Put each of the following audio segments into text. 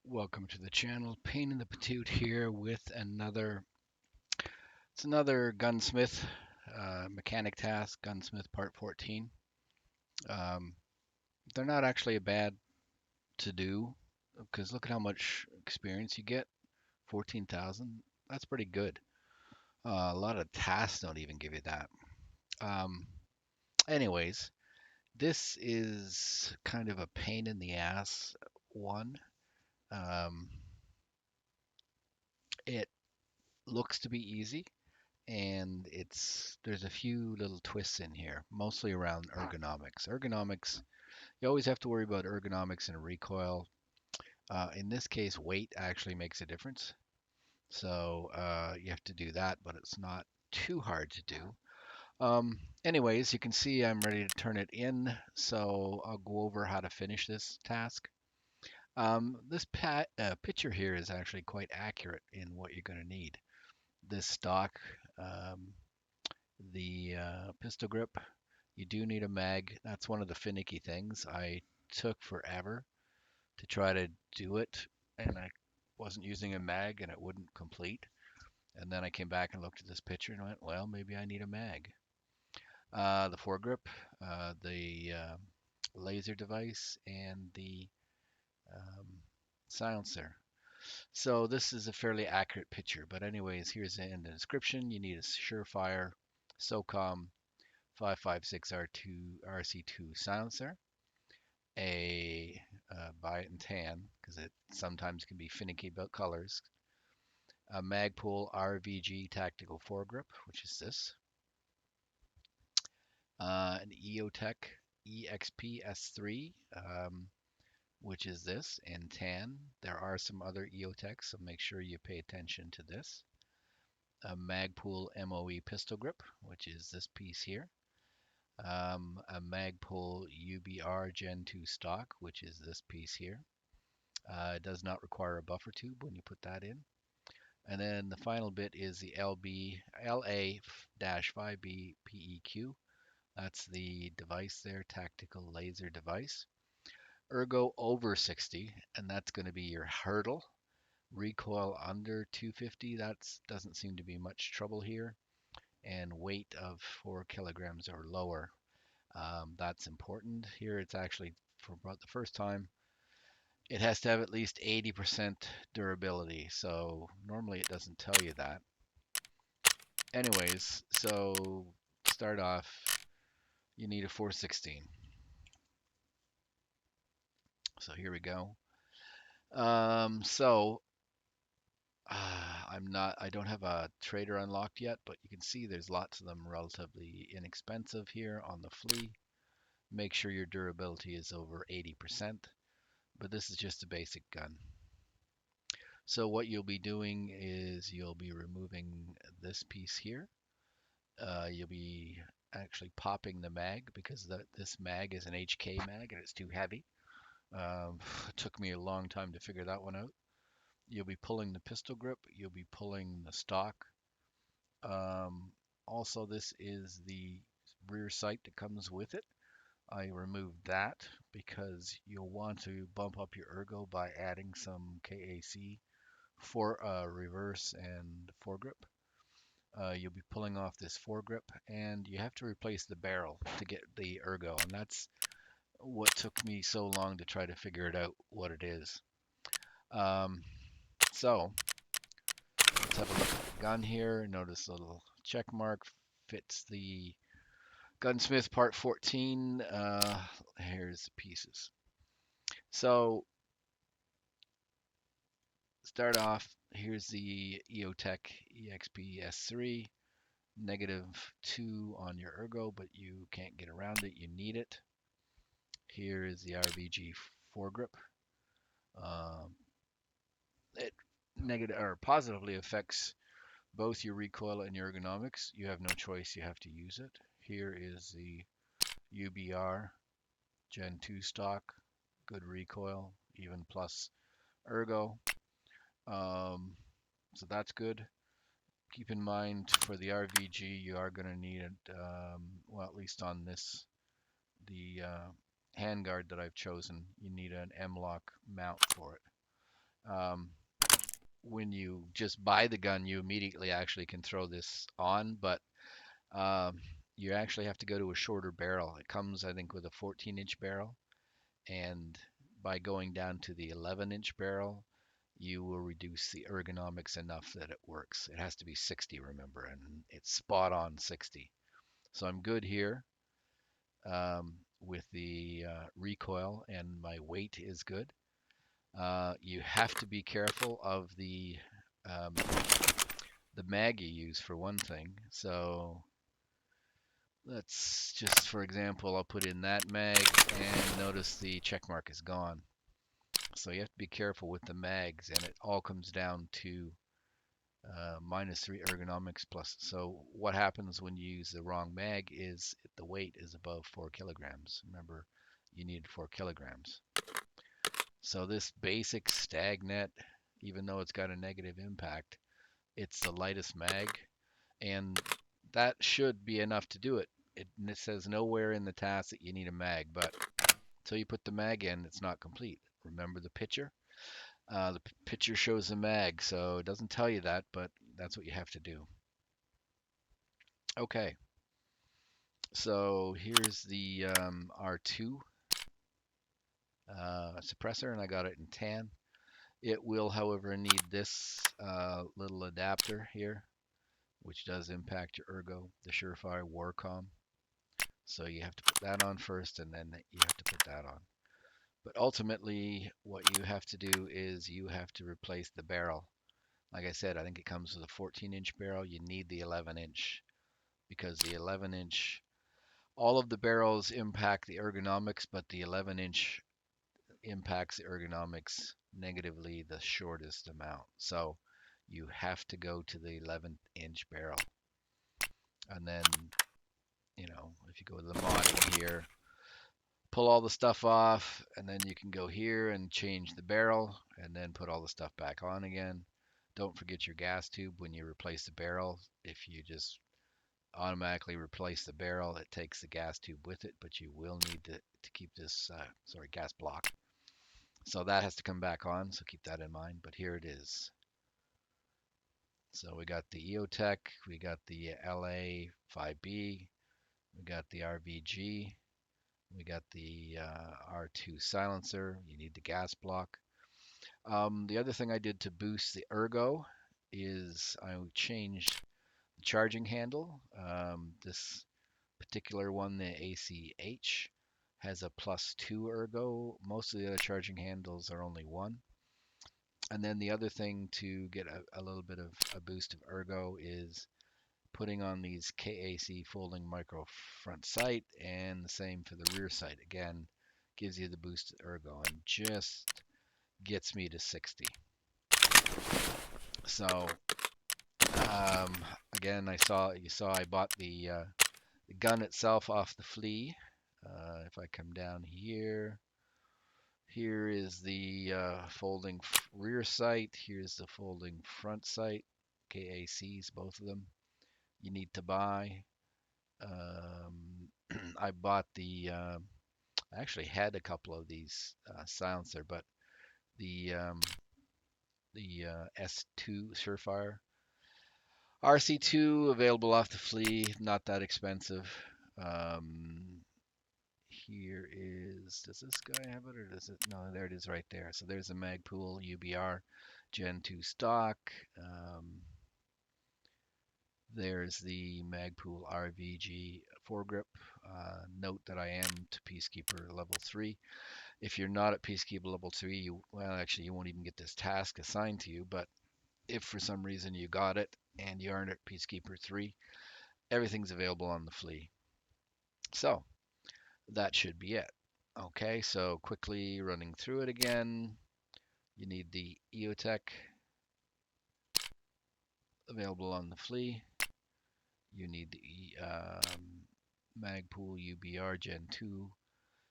Welcome to the channel. Pain in the Patoot here with another Gunsmith mechanic task, Gunsmith Part 14. Um, they're not actually a bad to do because look at how much experience you get. 14,000. That's pretty good. A lot of tasks don't even give you that. Um, anyways, this is kind of a pain in the ass one. Um, it looks to be easy and there's a few little twists in here, mostly around ergonomics. Ergonomics, you always have to worry about ergonomics and recoil. In this case, weight actually makes a difference, so you have to do that, but it's not too hard to do. Anyways, you can see I'm ready to turn it in, so I'll go over how to finish this task. This picture here is actually quite accurate in what you're going to need. This stock um, the pistol grip. You do need a mag. That's one of the finicky things. I took forever to try to do it, and I wasn't using a mag, and it wouldn't complete. And then I came back and looked at this picture and went, well, maybe I need a mag. The foregrip, the laser device, and the um, silencer. So this is a fairly accurate picture. But anyways, here's in the description. You need a Surefire SOCOM 556R2 RC2 silencer, a buy it in tan because it sometimes can be finicky about colors, a Magpul RVG tactical foregrip, which is this, an EOTech EXP S3, which is this in tan. There are some other EOTechs, so make sure you pay attention to this. A Magpul MOE pistol grip, which is this piece here. A Magpul UBR Gen 2 stock, which is this piece here. It does not require a buffer tube when you put that in. And then the final bit is the LA-5B PEQ. That's the device there, tactical laser device. Ergo over 60, and that's going to be your hurdle. Recoil under 250, that doesn't seem to be much trouble here. And weight of 4 kilograms or lower. That's important. Here it's actually, for about the first time, it has to have at least 80% durability. So normally it doesn't tell you that. Anyways, so start off, you need a 416. So here we go. So I don't have a trader unlocked yet, but you can see there's lots of them relatively inexpensive here on the flea. Make sure your durability is over 80%, but this is just a basic gun. So what you'll be doing is you'll be removing this piece here. You'll be actually popping the mag because this mag is an HK mag and it's too heavy. It took me a long time to figure that one out. You'll be pulling the pistol grip. You'll be pulling the stock. Also, this is the rear sight that comes with it. I removed that because you'll want to bump up your ergo by adding some KAC for reverse and foregrip. You'll be pulling off this foregrip, and you have to replace the barrel to get the ergo, and that's what took me so long to try to figure it out what it is. Um, so let's have a look at the gun here. Notice the little check mark fits the Gunsmith Part 14. Here's the pieces. So start off, here's the EOTech EXP S3, -2 on your ergo, but you can't get around it, you need it. Here is the RVG foregrip. Um, it negative or positively affects both your recoil and your ergonomics. You have no choice, you have to use it. Here is the UBR Gen 2 stock, good recoil, even plus ergo. So that's good. Keep in mind for the RVG, you are going to need it, well, at least on this, the handguard that I've chosen, you need an M-lock mount for it. Um, when you just buy the gun, you immediately actually can throw this on, but um, you actually have to go to a shorter barrel. It comes, I think, with a 14-inch barrel, and by going down to the 11-inch barrel, you will reduce the ergonomics enough that it works. It has to be 60, remember, and it's spot on 60. So I'm good here with the recoil, and my weight is good. You have to be careful of um, the mag you use for one thing. So let's just, for example, I'll put in that mag and notice the check mark is gone. So you have to be careful with the mags, and it all comes down to -3 ergonomics plus. So what happens when you use the wrong mag is the weight is above 4 kilograms. Remember, you need 4 kilograms. So this basic stag net, even though it's got a negative impact, it's the lightest mag, and that should be enough to do it. It says nowhere in the task that you need a mag, but until you put the mag in, it's not complete. Remember the picture? The picture shows the mag, so it doesn't tell you that, but that's what you have to do. Okay, so here's the R2 suppressor, and I got it in tan. It will, however, need this little adapter here, which does impact your ergo, the Surefire Warcom. So you have to put that on first, and then you have to put that on. But ultimately, what you have to do is you have to replace the barrel. Like I said, I think it comes with a 14-inch barrel. You need the 11-inch because the 11-inch, all of the barrels impact the ergonomics, but the 11-inch impacts the ergonomics negatively the shortest amount. So you have to go to the 11-inch barrel. And then, if you go to the modding here, pull all the stuff off, and then you can go here and change the barrel, and then put all the stuff back on again. Don't forget your gas tube when you replace the barrel. If you just automatically replace the barrel, it takes the gas tube with it, but you will need to keep this, gas block. So that has to come back on, so keep that in mind, but here it is. So we got the EOTech, we got the LA 5B, we got the RVG, we got the R2 silencer. You need the gas block. The other thing I did to boost the ergo is I changed the charging handle. This particular one, the ACH, has a +2 ergo. Most of the other charging handles are only 1. And then the other thing to get a little bit of a boost of ergo is putting on these KAC folding micro front sight, and the same for the rear sight. Again, gives you the boost of ergo and just gets me to 60. So again, you saw I bought the gun itself off the flea. If I come down here, here is the folding rear sight. Here's the folding front sight. KACs, both of them. You need to buy. I bought I actually had a couple of these silencer, but the S2 Surefire RC2 available off the flea, not that expensive. Um, Here is, does this guy have it or does it? No, there it is right there. So there's a Magpul UBR Gen 2 stock. There's the Magpul RVG foregrip. Note that I am to Peacekeeper level 3. If you're not at Peacekeeper level 3, you won't even get this task assigned to you, but if for some reason you got it and you aren't at Peacekeeper 3, everything's available on the flea. So that should be it. Okay, so quickly running through it again, you need the EOTech available on the flea. You need the Magpul UBR Gen 2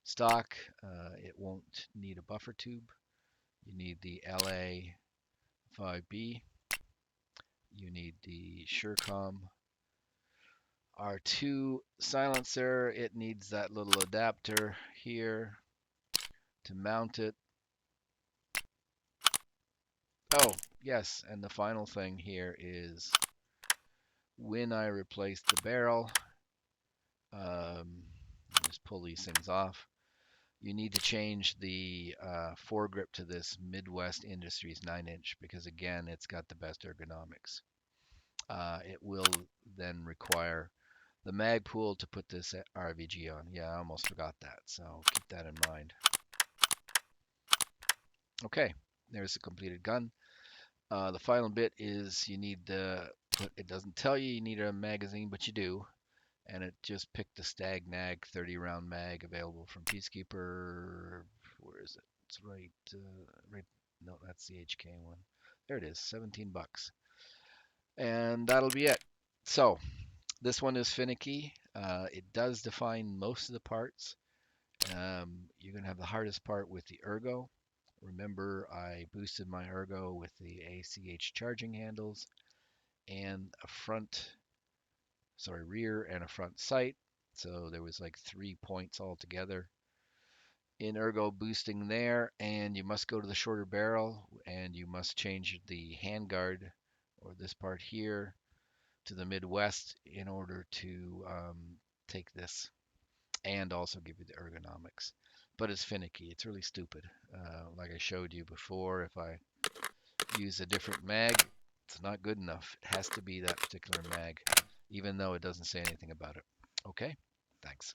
stock. It won't need a buffer tube. You need the LA 5B. You need the Surecom R2 silencer. It needs that little adapter here to mount it. Oh, yes, and the final thing here is when I replace the barrel, just pull these things off. You need to change the foregrip to this Midwest Industries 9-inch because again, it's got the best ergonomics. It will then require the mag pool to put this RVG on. Yeah, I almost forgot that, so keep that in mind. Okay, there's the completed gun. The final bit is you need the, it doesn't tell you you need a magazine, but you do. And it just picked the Stag Nag 30 round mag available from Peacekeeper. Where is it? It's right. No, that's the HK one. There it is, 17 bucks. And that'll be it. So this one is finicky. It does define most of the parts. You're going to have the hardest part with the ergo. Remember, I boosted my ergo with the ACH charging handles and a rear and a front sight. So there was like 3 points altogether in ergo boosting there. And you must go to the shorter barrel and you must change the handguard or this part here to the Midwest in order to take this and also give you the ergonomics. But it's finicky. It's really stupid. Like I showed you before, if I use a different mag, it's not good enough. It has to be that particular mag, even though it doesn't say anything about it. Okay, thanks.